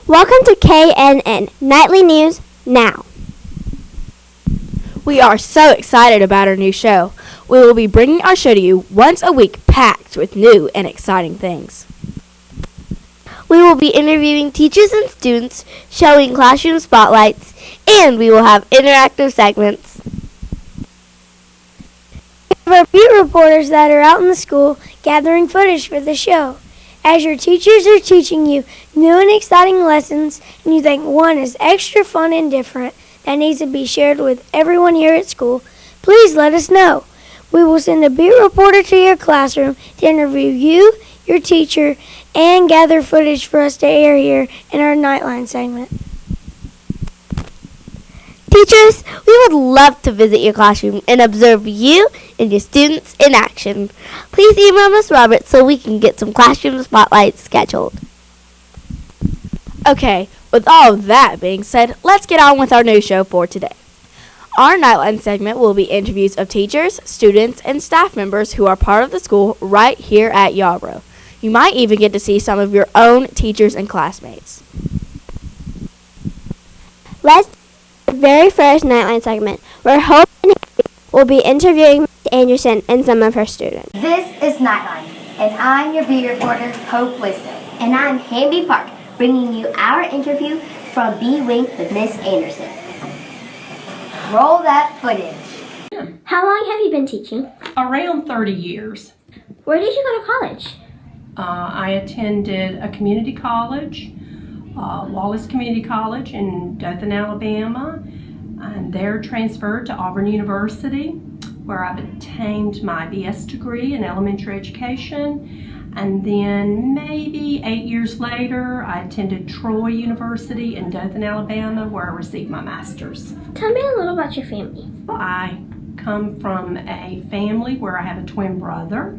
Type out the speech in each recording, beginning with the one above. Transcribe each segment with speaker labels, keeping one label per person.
Speaker 1: Welcome to KNN Nightly News Now.
Speaker 2: We are so excited about our new show. We will be bringing our show to you once a week, packed with new and exciting things.
Speaker 1: We will be interviewing teachers and students, showing classroom spotlights, and we will have interactive segments. We have our beat reporters that are out in the school gathering footage for the show. As your teachers are teaching you new and exciting lessons, and you think one is extra fun and different that needs to be shared with everyone here at school, please let us know. We will send a beat reporter to your classroom to interview you, your teacher, and gather footage for us to air here in our Nightline segment. Teachers, we would love to visit your classroom and observe you and your students in action. Please email Ms. Roberts so we can get some classroom spotlights scheduled.
Speaker 2: Okay, with all of that being said, let's get on with our new show for today. Our Nightline segment will be interviews of teachers, students, and staff members who are part of the school right here at Yarbrough. You might even get to see some of your own teachers and classmates.
Speaker 1: Let's do the very first Nightline segment, where Hope and Haley will be interviewing Ms. Anderson and some of her students.
Speaker 3: This is Nightline, and I'm your beat reporter, Hope Wisdom. And I'm Hamby Park, bringing you our interview from B Wing with Miss Anderson. Roll that footage.
Speaker 1: How long have you been teaching?
Speaker 4: Around 30 years.
Speaker 1: Where did you go to college?
Speaker 4: I attended a community college, Wallace Community College in Dothan, Alabama, and there transferred to Auburn University, where I've obtained my BS degree in elementary education. And then maybe 8 years later, I attended Troy University in Dothan, Alabama, where I received my master's.
Speaker 1: Tell me a little about your family.
Speaker 4: I come from a family where I have a twin brother,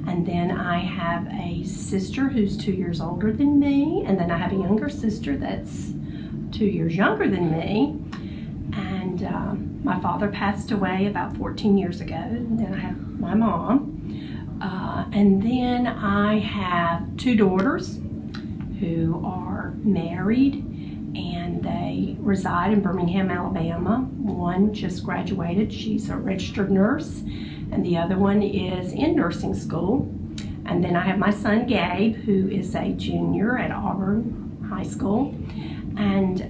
Speaker 4: and then I have a sister who's 2 years older than me, and then I have a younger sister that's 2 years younger than me. And my father passed away about 14 years ago, and then I have my mom. And then I have two daughters who are married, and they reside in Birmingham, Alabama. One just graduated, she's a registered nurse, and the other one is in nursing school. And then I have my son Gabe, who is a junior at Auburn High School. And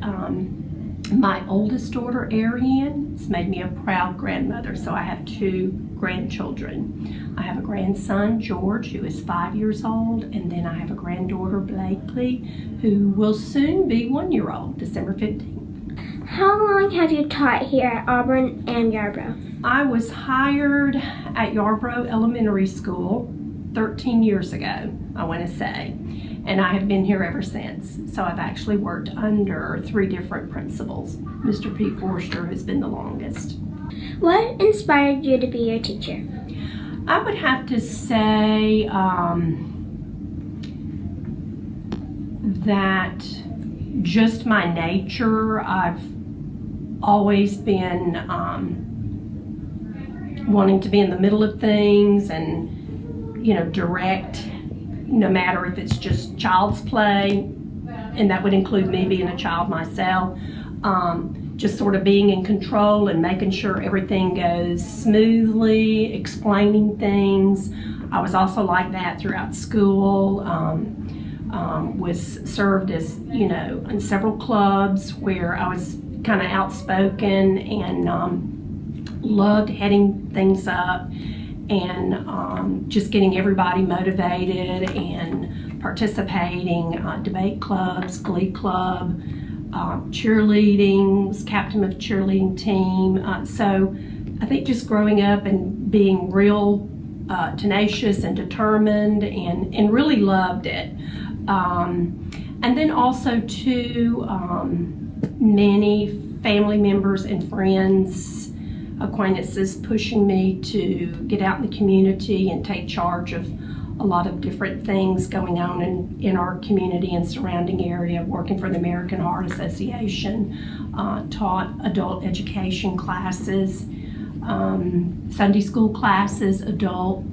Speaker 4: my oldest daughter, Ariane, has made me a proud grandmother, so I have two grandchildren. I have a grandson, George, who is 5 years old, and then I have a granddaughter, Blakely, who will soon be 1 year old, December 15th.
Speaker 1: How long have you taught here at Auburn and Yarbrough?
Speaker 4: I was hired at Yarbrough Elementary School 13 years ago, I want to say, and I have been here ever since. So I've actually worked under 3 different principals. Mr. P. Forster has been the longest.
Speaker 1: What inspired you to be your teacher?
Speaker 4: I would have to say that just my nature. I've always been wanting to be in the middle of things and, direct, no matter if it's just child's play, and that would include me being a child myself. Just sort of being in control and making sure everything goes smoothly, explaining things. I was also like that throughout school. Was served as, in several clubs where I was kind of outspoken and loved heading things up and just getting everybody motivated and participating, debate clubs, glee club, cheerleading, was captain of cheerleading team. So I think just growing up and being real tenacious and determined and really loved it. And then also too, many family members and friends, acquaintances pushing me to get out in the community and take charge of a lot of different things going on in our community and surrounding area, working for the American Heart Association, taught adult education classes, Sunday school classes, adult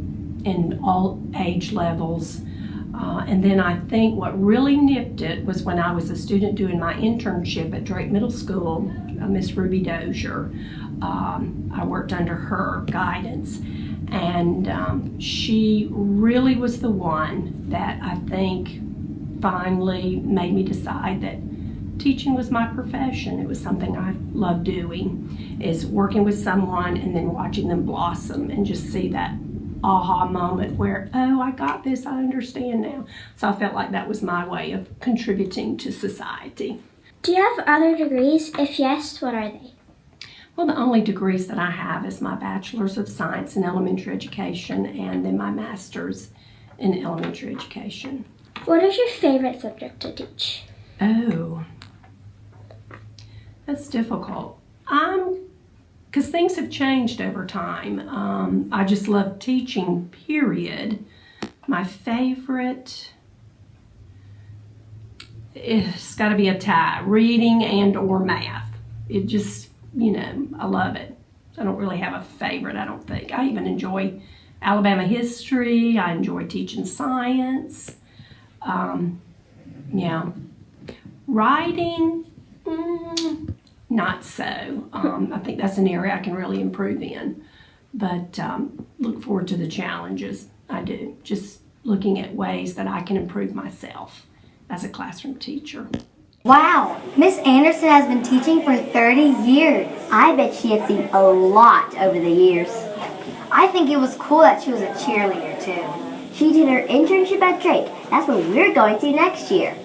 Speaker 4: and all age levels, And then I think what really nipped it was when I was a student doing my internship at Drake Middle School, Miss Ruby Dozier. I worked under her guidance, and she really was the one that I think finally made me decide that teaching was my profession. It was something I love doing, is working with someone and then watching them blossom and just see that aha moment where, oh, I got this, I understand now. So I felt like that was my way of contributing to society.
Speaker 5: Do you have other degrees? If yes, what are they?
Speaker 4: Well, the only degrees that I have is my Bachelor's of Science in Elementary Education and then my Master's in Elementary Education.
Speaker 5: What is your favorite subject to teach?
Speaker 4: Oh, that's difficult. Because things have changed over time. I just love teaching, period. My favorite, it's got to be a tie, reading and or math. It just, I love it. I don't really have a favorite, I don't think. I even enjoy Alabama history. I enjoy teaching science. Writing, not so. I think that's an area I can really improve in. But look forward to the challenges. I do. Just looking at ways that I can improve myself as a classroom teacher.
Speaker 3: Wow, Miss Anderson has been teaching for 30 years. I bet she has seen a lot over the years. I think it was cool that she was a cheerleader too. She did her internship at Drake. That's what we're going to next year.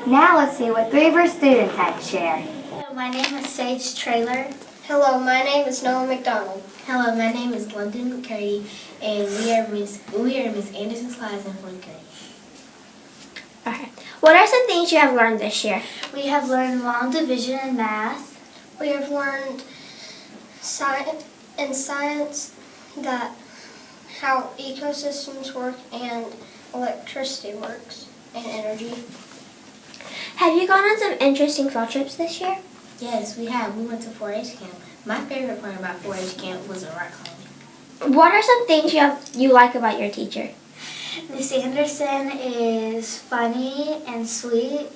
Speaker 3: Now let's see what 3 of her students had to share.
Speaker 6: Hello, my name is Sage Traylor.
Speaker 7: Hello, my name is Noah McDonald.
Speaker 6: Hello, my name is London McCurdy, and we are Miss Anderson's class in 4th grade.
Speaker 5: Okay. What are some things you have learned this year?
Speaker 6: We have learned long division in math.
Speaker 7: We have learned science that how ecosystems work and electricity works and energy.
Speaker 5: Have you gone on some interesting field trips this year?
Speaker 6: Yes, we have. We went to 4-H camp. My favorite part about 4-H camp was the rock climbing.
Speaker 5: What are some things you like about your teacher?
Speaker 6: Miss Anderson is funny and sweet.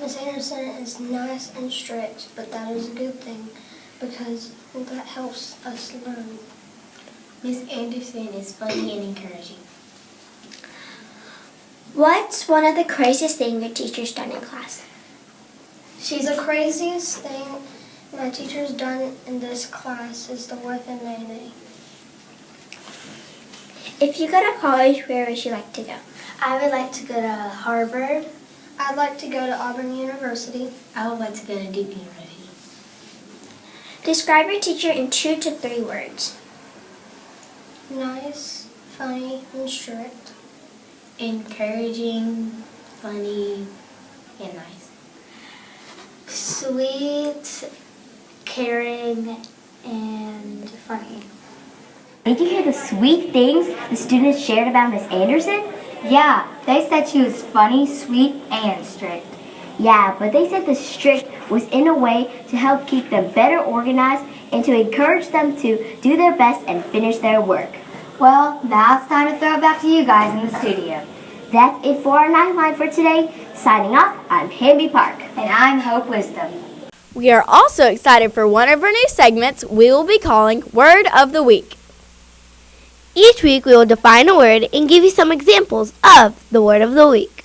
Speaker 7: Miss Anderson is nice and strict, but that is a good thing because that helps us learn.
Speaker 6: Miss Anderson is funny and encouraging.
Speaker 5: What's one of the craziest things your teacher's done in class?
Speaker 7: She's the craziest thing my teacher's done in this class is the whip and nay-nay.
Speaker 5: If you go to college, where would you like to go?
Speaker 6: I would like to go to Harvard.
Speaker 7: I'd like to go to Auburn University.
Speaker 6: I would like to go to Duke University.
Speaker 5: Describe your teacher in 2 to 3 words.
Speaker 7: Nice, funny, and strict.
Speaker 6: Encouraging, funny, and nice. Sweet, caring, and funny.
Speaker 3: Did you hear the sweet things the students shared about Miss Anderson? Yeah, they said she was funny, sweet, and strict. Yeah, but they said the strict was in a way to help keep them better organized and to encourage them to do their best and finish their work. Well, now it's time to throw it back to you guys in the studio. That's it for our Nightline for today. Signing off, I'm Hamby Park. And I'm Hope Wisdom.
Speaker 2: We are also excited for one of our new segments we will be calling Word of the Week. Each week we will define a word and give you some examples of the word of the week.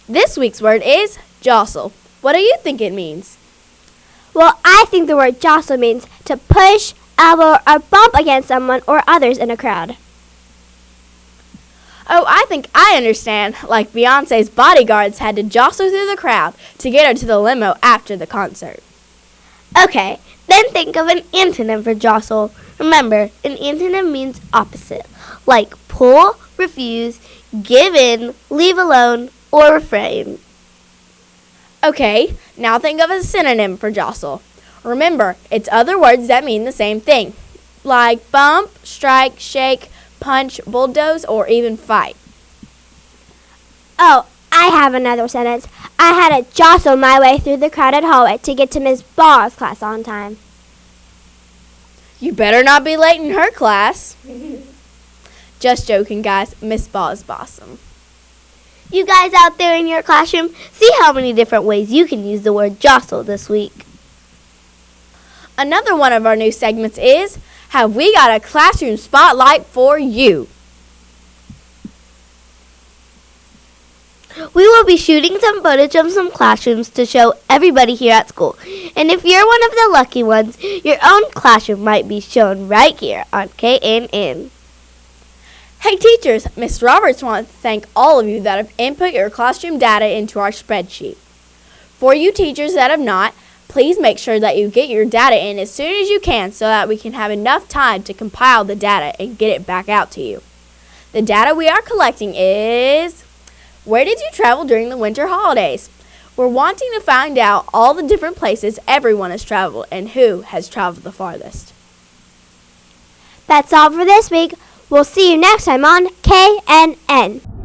Speaker 2: This week's word is jostle. What do you think it means?
Speaker 1: Well, I think the word jostle means to push, elbow, or bump against someone or others in a crowd.
Speaker 2: Oh, I think I understand. Like Beyonce's bodyguards had to jostle through the crowd to get her to the limo after the concert.
Speaker 1: Okay, then think of an antonym for jostle. Remember, an antonym means opposite, like pull, refuse, give in, leave alone, or refrain.
Speaker 2: Okay, now think of a synonym for jostle. Remember, it's other words that mean the same thing, like bump, strike, shake, punch, bulldoze, or even fight.
Speaker 1: Oh, I have another sentence. I had to jostle my way through the crowded hallway to get to Miss Ball's class on time.
Speaker 2: You better not be late in her class. Just joking, guys. Miss Ball is awesome.
Speaker 3: You guys out there in your classroom, see how many different ways you can use the word jostle this week.
Speaker 2: Another one of our new segments is, Have We Got a Classroom Spotlight for You?
Speaker 3: We will be shooting some footage of some classrooms to show everybody here at school. And if you're one of the lucky ones, your own classroom might be shown right here on KNN.
Speaker 2: Hey teachers, Ms. Roberts wants to thank all of you that have input your classroom data into our spreadsheet. For you teachers that have not, please make sure that you get your data in as soon as you can so that we can have enough time to compile the data and get it back out to you. The data we are collecting is, where did you travel during the winter holidays? We're wanting to find out all the different places everyone has traveled and who has traveled the farthest.
Speaker 3: That's all for this week. We'll see you next time on KNN.